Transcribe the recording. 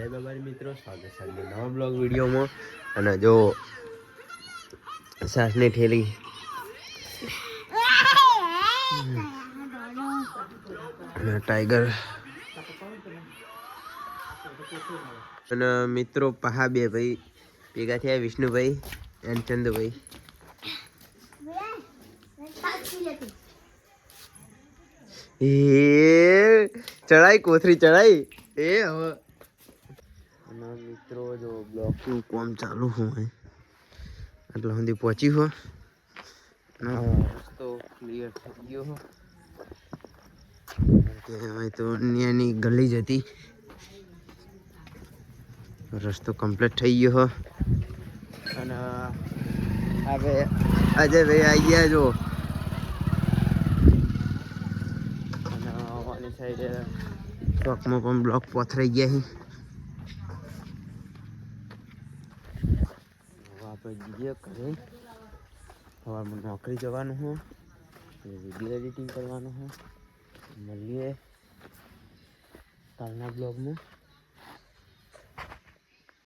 જય બાબારી મિત્રો, સ્વાગત છે નવા બ્લોગ વિડીયોમાં. અને જો સાસની ઠેલી અને ટાઈગર અને મિત્રો પહા બે ભાઈ ભેગા થયા, વિષ્ણુભાઈ અને ચંદુભાઈ. એ ચડાઈ કોથરી ચડાઈ એ હવે મિત્રો જો બ્લોક નું કામ ચાલુ હોય એટલે સુધી પહોંચી હો રસ્તો ક્લિયર થઈ ગયો હો કે હવે તો ની ગલી જ હતી. રસ્તો કમ્પ્લીટ થઈ ગયો હો અને હવે અજયભાઈ આવી ગયા જો. અને આની સાઈડ ચોકમાં પણ બ્લોક પથરાઈ ગયા છે. આપણે જઈએ ઘરે, સવારમાં નોકરી જવાનું હોય, વિડીયો એડિટિંગ કરવાનું હોય. મળીએ કાલના બ્લોગમાં.